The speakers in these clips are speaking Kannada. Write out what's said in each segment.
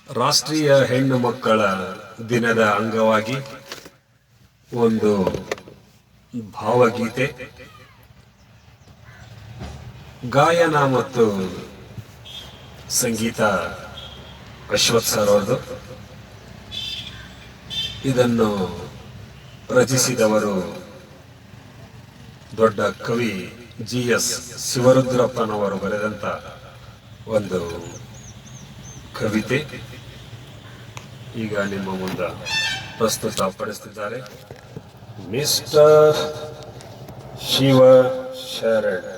ರಾಷ್ಟ್ರೀಯ ಹೆಣ್ಣು ಮಕ್ಕಳ ದಿನದ ಅಂಗವಾಗಿ ಒಂದು ಭಾವಗೀತೆ, ಗಾಯನ ಮತ್ತು ಸಂಗೀತ ಅಶ್ವಥ್ ಸರ್ ಅವರದು. ಇದನ್ನು ರಚಿಸಿದವರು ದೊಡ್ಡ ಕವಿ GS ಶಿವರುದ್ರಪ್ಪನವರು ಬರೆದಂತ ಒಂದು ಕವಿತೆ ಈಗ ನಿಮ್ಮ ಮುಂದೆ ಪ್ರಸ್ತುತಪಡಿಸುತ್ತಿದ್ದಾರೆ mister Shiva Sharan.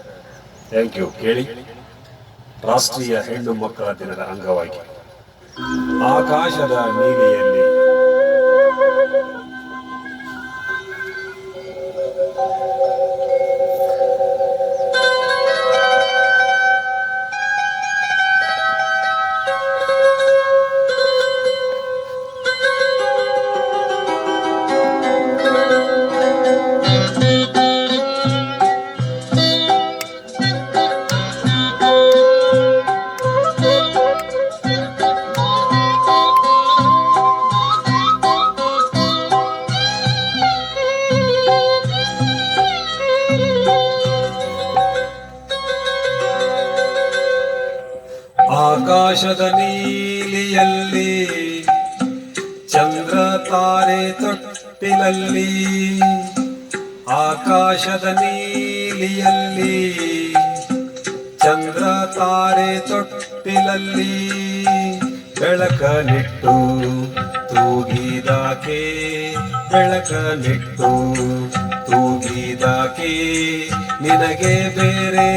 Thank you. ಕೇಳಿ, ರಾಷ್ಟ್ರೀಯ ಹೆಣ್ಣು ಮಕ್ಕಳ ದಿನದ ಅಂಗವಾಗಿ ಆಕಾಶದ ನೀಲಿಯಲ್ಲಿ ಆಕಾಶದ ನೀಲಿಯಲ್ಲಿ ಚಂದ್ರ ತಾರೆ ತೊಟ್ಟಿಲಲ್ಲಿ, ಆಕಾಶದ ನೀಲಿಯಲ್ಲಿ ಚಂದ್ರ ತಾರೆ ತೊಟ್ಟಿಲಲ್ಲಿ, ಬೆಳಕ ನಿಟ್ಟು ತೂಗಿದಾಕೆ, ಬೆಳಕ ನಿಟ್ಟು ತೂಗಿದಾಕೆ, ನಿನಗೆ ಬೇರೆ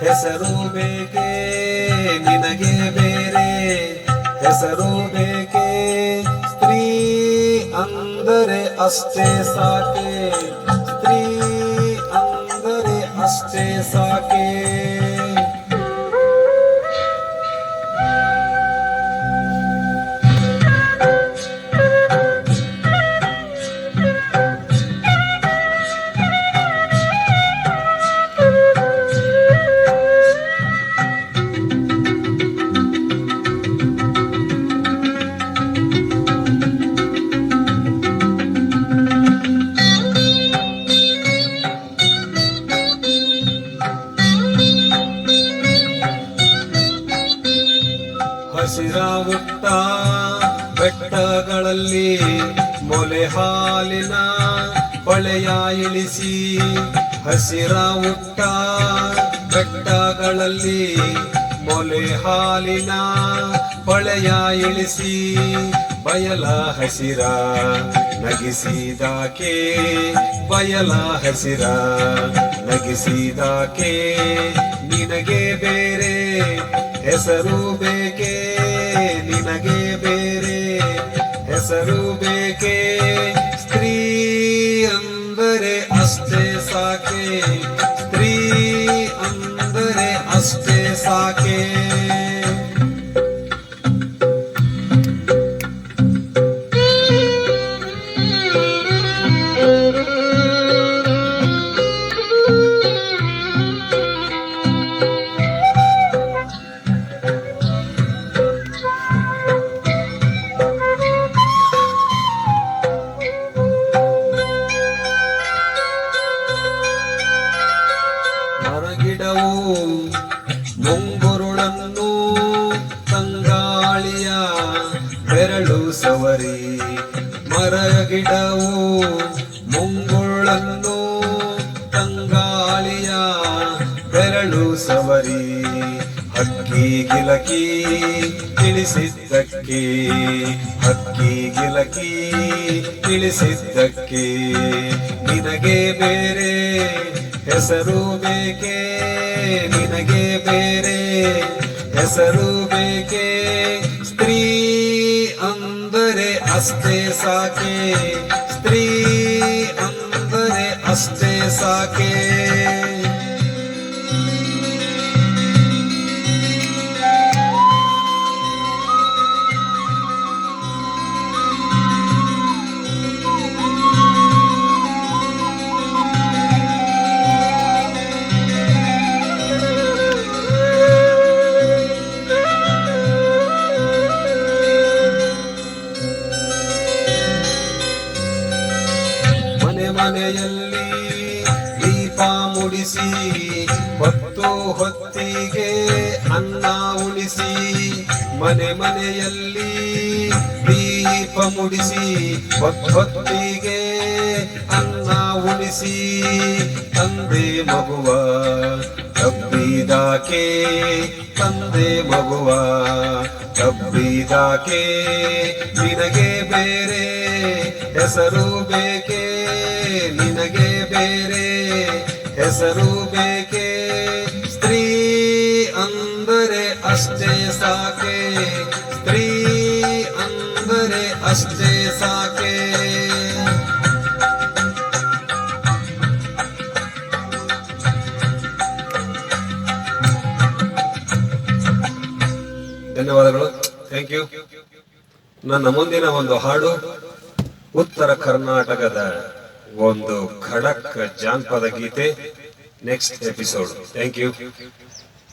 ಹೆಸರು ಬೇಕೆ, ನಿನಗೆ ಬೇರೆ ಹೆಸರು ಬೇಕೆ, ಸ್ತ್ರೀ ಅಂದರೆ ಅಷ್ಟೇ ಸಾಕೆ, ಸ್ತ್ರೀ ಅಂದರೆ ಅಷ್ಟೇ ಸಾಕೆ. ಹಸಿರ ಹುಟ್ಟ ಬೆಟ್ಟಗಳಲ್ಲಿ ಮೊಲೆ ಹಾಲಿನ ಹೊಳೆಯ ಇಳಿಸಿ, ಹಸಿರ ಹುಟ್ಟ ಬೆಟ್ಟಗಳಲ್ಲಿ ಮೊಲೆ ಹಾಲಿನ ಹೊಳೆಯ ಇಳಿಸಿ, ಬಯಲ ಹಸಿರ ನಗಿಸಿದಾಕೆ, ಬಯಲ ಹಸಿರ ನಗಿಸಿದಾಕೆ, ನಿನಗೆ ಬೇರೆ ಹೆಸರು ಬೇಕೆ, ನಿನಗೆ ಬೇರೆ ಹೆಸರು ಬೇಕೆ, ಸ್ತ್ರೀ ಅಂದರೆ ಅಷ್ಟೇ ಸಾಕೆ, ಸ್ತ್ರೀ ಅಂದರೆ ಅಷ್ಟೇ ಸಾಕೆ. ಮರಗಿಡವು ಮುಂಗುರುಳನ್ನು ತಂಗಾಳಿಯ ಬೆರಳು ಸವರಿ, ಮರಗಿಡವು ಮುಂಗುರುಳನ್ನು ತಂಗಾಳಿಯ ಬೆರಳು ಸವರಿ, ಹಕ್ಕಿ ಗಿಲಕಿ ತಿಳಿಸಿದ್ದಕ್ಕೆ, ಹಕ್ಕಿ ಗಿಲಕಿ ತಿಳಿಸಿದ್ದಕ್ಕೆ, ನಿನಗೆ ಬೇರೆ ಹೆಸರು ಬೇಕೆ, ನಿನಗೆ ಬೇರೆ ಹೆಸರು ಬೇಕೆ, ಸ್ತ್ರೀ ಅಂದರೆ ಅಷ್ಟೇ ಸಾಕೆ, ಸ್ತ್ರೀ ಅಂದರೆ ಅಷ್ಟೇ ಸಾಕೆ. ಮನೆಯಲ್ಲಿ ದೀಪ ಮುಡಿಸಿ ಹೊತ್ತು ಹೊತ್ತಿಗೆ ಅನ್ನ ಉಣಿಸಿ ಮನೆ ಮನೆಯಲ್ಲಿ ದೀಪ ಮುಡಿಸಿ ಹೊತ್ತಿಗೆ ಅನ್ನ ಉಣಿಸಿ ತಂದೆ ಮಗುವ ತಬ್ಬಿದಾಕೆ ತಂದೆ ಮಗುವ ತಬ್ಬಿದಾಕೆ ನಿನಗೆ ಬೇರೆ ಹೆಸರು ಬೇಕೆ ನಿನಗೆ ಬೇರೆ ಹೆಸರು ಬೇಕೆ ಸ್ತ್ರೀ ಅಂದರೆ ಅಷ್ಟೇ ಸಾಕೆ ಸ್ತ್ರೀ ಅಂದರೆ ಅಷ್ಟೇ ಸಾಕೆ ಧನ್ಯವಾದಗಳು. Thank you. ನನ್ನ ಮುಂದಿನ ಒಂದು ಹಾಡು ಉತ್ತರ ಕರ್ನಾಟಕದ ಒಂದು ಖಡಕ್ ಜಾನಪದ ಗೀತೆ. Next episode. Thank you.